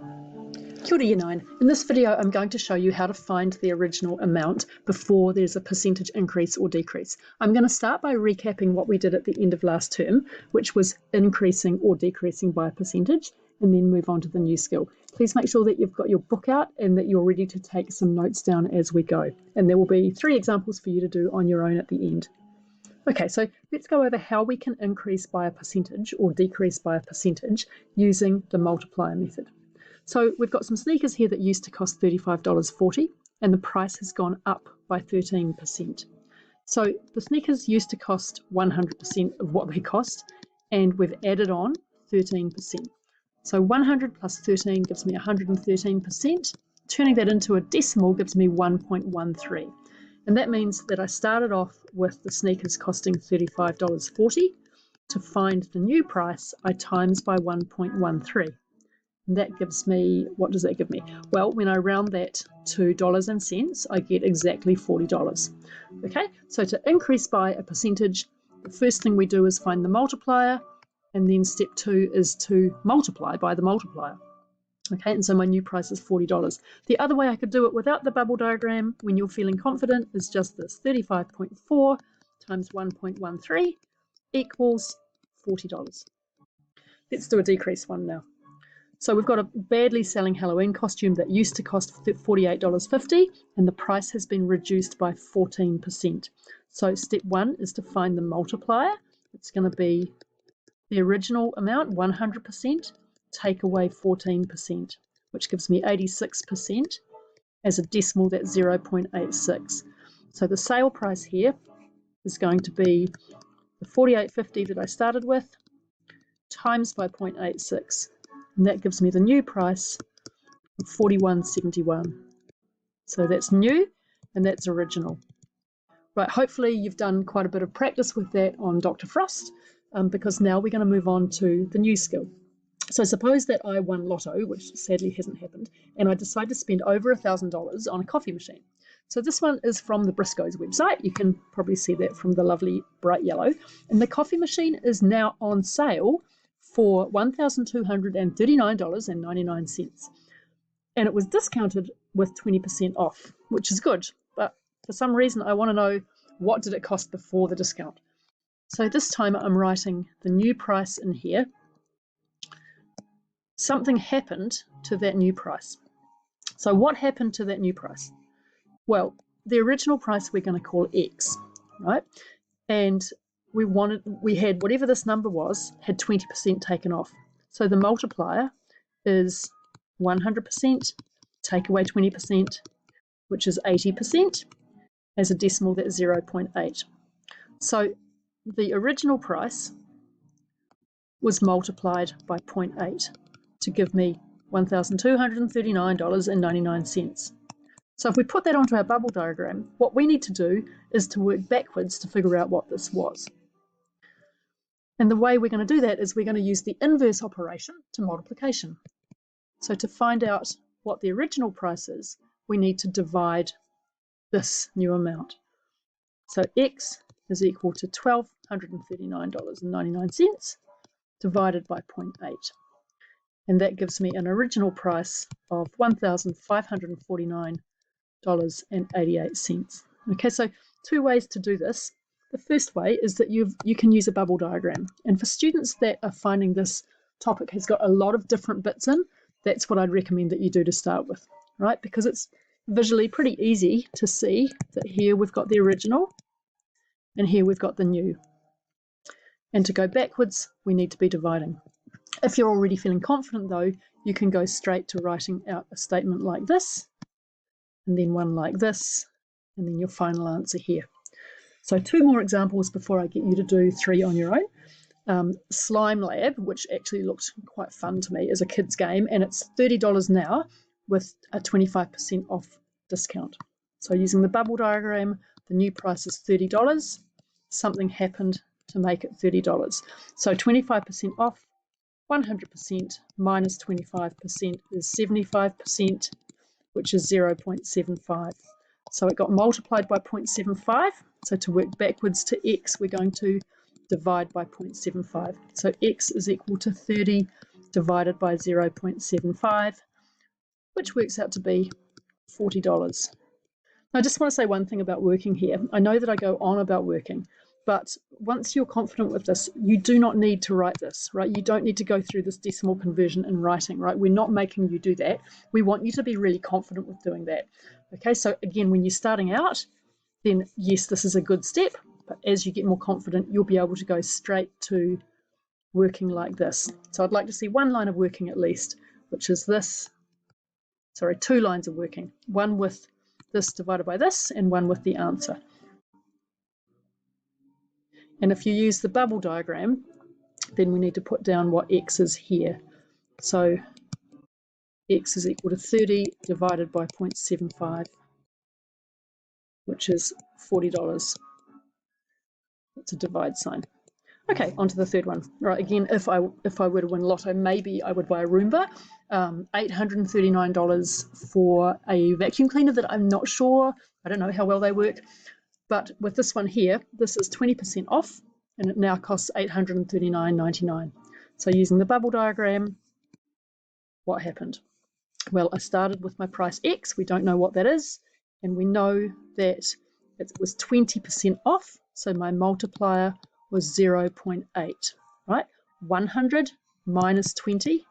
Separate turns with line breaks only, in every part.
Kia ora Year 9. In this video I'm going to show you how to find the original amount before there's a percentage increase or decrease. I'm going to start by recapping what we did at the end of last term, which was increasing or decreasing by a percentage, and then move on to the new skill. Please make sure that you've got your book out and that you're ready to take some notes down as we go. And there will be 3 examples for you to do on your own at the end. Okay, so let's go over how we can increase by a percentage or decrease by a percentage using the multiplier method. So we've got some sneakers here that used to cost $35.40 and the price has gone up by 13%. So the sneakers used to cost 100% of what they cost and we've added on 13%. So 100 plus 13 gives me 113%. Turning that into a decimal gives me 1.13. And that means that I started off with the sneakers costing $35.40. To find the new price, I times by 1.13. And that gives me, what does that give me? Well, when I round that to dollars and cents, I get exactly $40. Okay, so to increase by a percentage, the first thing we do is find the multiplier, and then step 2 is to multiply by the multiplier. Okay, and so my new price is $40. The other way I could do it without the bubble diagram, when you're feeling confident, is just this: 35.4 times 1.13 equals $40. Let's do a decrease one now. So we've got a badly selling Halloween costume that used to cost $48.50 and the price has been reduced by 14%. So step 1 is to find the multiplier. It's going to be the original amount, 100%, take away 14%, which gives me 86%. As a decimal, that's 0.86. So the sale price here is going to be the $48.50 that I started with times by 0.86. And that gives me the new price of $41.71. So that's new and that's original. Right, hopefully you've done quite a bit of practice with that on Dr. Frost, because now we're going to move on to the new skill. So suppose that I won lotto, which sadly hasn't happened, and I decide to spend over $1,000 on a coffee machine. So this one is from the Briscoe's website. You can probably see that from the lovely bright yellow. And the coffee machine is now on sale for $1,239.99. And it was discounted with 20% off, which is good. But for some reason, I want to know, what did it cost before the discount? So this time I'm writing the new price in here. Something happened to that new price. So what happened to that new price? Well, the original price we're going to call X, right? And we had whatever this number was, had 20% taken off. So the multiplier is 100%, take away 20%, which is 80%. As a decimal, that's 0.8. So the original price was multiplied by 0.8 to give me $1,239.99. So if we put that onto our bubble diagram, what we need to do is to work backwards to figure out what this was. And the way we're going to do that is we're going to use the inverse operation to multiplication. So to find out what the original price is, we need to divide this new amount. So X is equal to $1,239.99 divided by 0.8. And that gives me an original price of $1,549.88. Okay, so 2 ways to do this. The first way is that you can use a bubble diagram. And for students that are finding this topic has got a lot of different bits in, that's what I'd recommend that you do to start with, right? Because it's visually pretty easy to see that here we've got the original and here we've got the new. And to go backwards, we need to be dividing. If you're already feeling confident though, you can go straight to writing out a statement like this, and then one like this, and then your final answer here. So 2 more examples before I get you to do 3 on your own. Slime Lab, which actually looked quite fun to me as a kid's game, and it's $30 now with a 25% off discount. So using the bubble diagram, the new price is $30. Something happened to make it $30. So 25% off, 100% minus 25% is 75%, which is 0.75. So it got multiplied by 0.75. So to work backwards to X, we're going to divide by 0.75. So X is equal to 30 divided by 0.75. which works out to be $40. I just want to say one thing about working here. I know that I go on about working, but once you're confident with this, you do not need to write this, right? You don't need to go through this decimal conversion in writing, right? We're not making you do that. We want you to be really confident with doing that. Okay, so again, when you're starting out, then yes, this is a good step, but as you get more confident, you'll be able to go straight to working like this. So I'd like to see one line of working at least, which is this, sorry, 2 lines of working, one with this divided by this and one with the answer. And if you use the bubble diagram, then we need to put down what x is here. So x is equal to 30 divided by 0.75, which is $40. It's a divide sign. Okay, on to the third one. Right, again, if I were to win Lotto, maybe I would buy a Roomba. $839 for a vacuum cleaner that I'm not sure. I don't know how well they work. But with this one here, this is 20% off, and it now costs $839.99. So using the bubble diagram, what happened? Well, I started with my price X. We don't know what that is, and we know that it was 20% off, so my multiplier was 0.8, right? 100 minus 20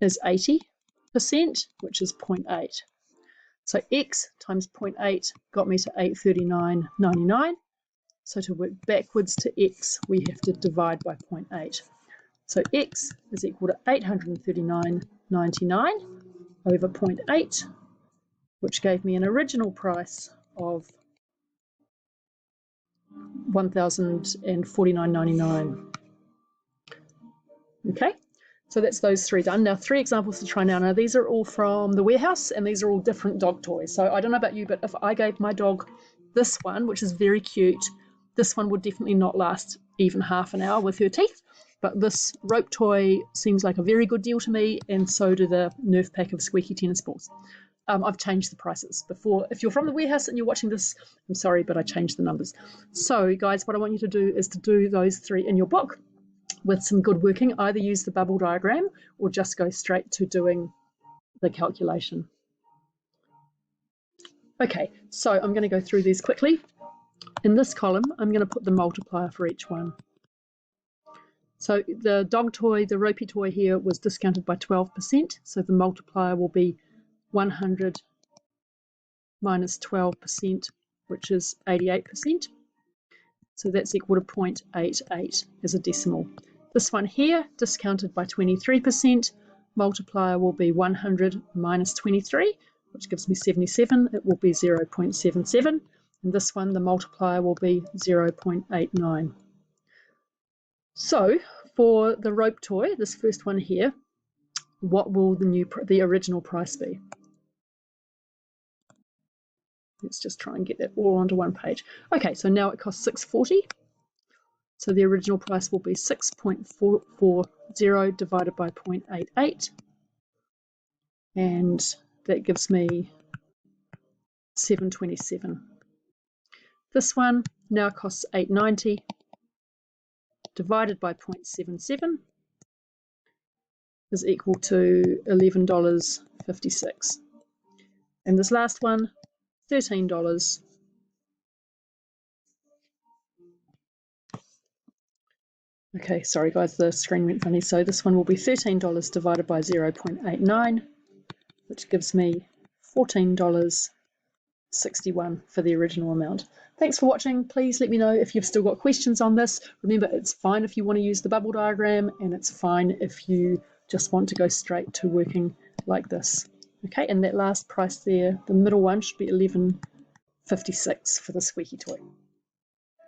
is 80%, which is 0.8. So x times 0.8 got me to $839.99. So to work backwards to x, we have to divide by 0.8. So x is equal to $839.99 over 0.8, which gave me an original price of $1,049.99. Okay, so that's those 3 done. Now 3 examples to try now. Now these are all from the warehouse, and these are all different dog toys. So I don't know about you, but if I gave my dog this one, which is very cute, this one would definitely not last even half an hour with her teeth. But this rope toy seems like a very good deal to me, and so do the Nerf pack of squeaky tennis balls. I've changed the prices before. If you're from the warehouse and you're watching this, I'm sorry, but I changed the numbers. So guys, what I want you to do is to do those 3 in your book with some good working. Either use the bubble diagram or just go straight to doing the calculation. Okay, so I'm going to go through these quickly. In this column, I'm going to put the multiplier for each one. So the dog toy, the ropey toy here, was discounted by 12%. So the multiplier will be 100 minus 12%, which is 88%. So that's equal to 0.88 as a decimal. This one here, discounted by 23%, multiplier will be 100 minus 23, which gives me 77. It will be 0.77. And this one, the multiplier will be 0.89. So for the rope toy, this first one here, what will the original price be? Let's just try and get that all onto one page. Okay, so now it costs $6.40. So the original price will be 6.440 divided by 0.88. And that gives me $7.27. This one now costs $8.90 divided by 0.77 is equal to $11.56. And this last one, $13. Okay, sorry guys, the screen went funny. So this one will be $13 divided by 0.89, which gives me $14.61 for the original amount. Thanks for watching. Please let me know if you've still got questions on this. Remember, it's fine if you want to use the bubble diagram, and it's fine if you just want to go straight to working like this. Okay, and that last price there, the middle one, should be $11.56 for the squeaky toy.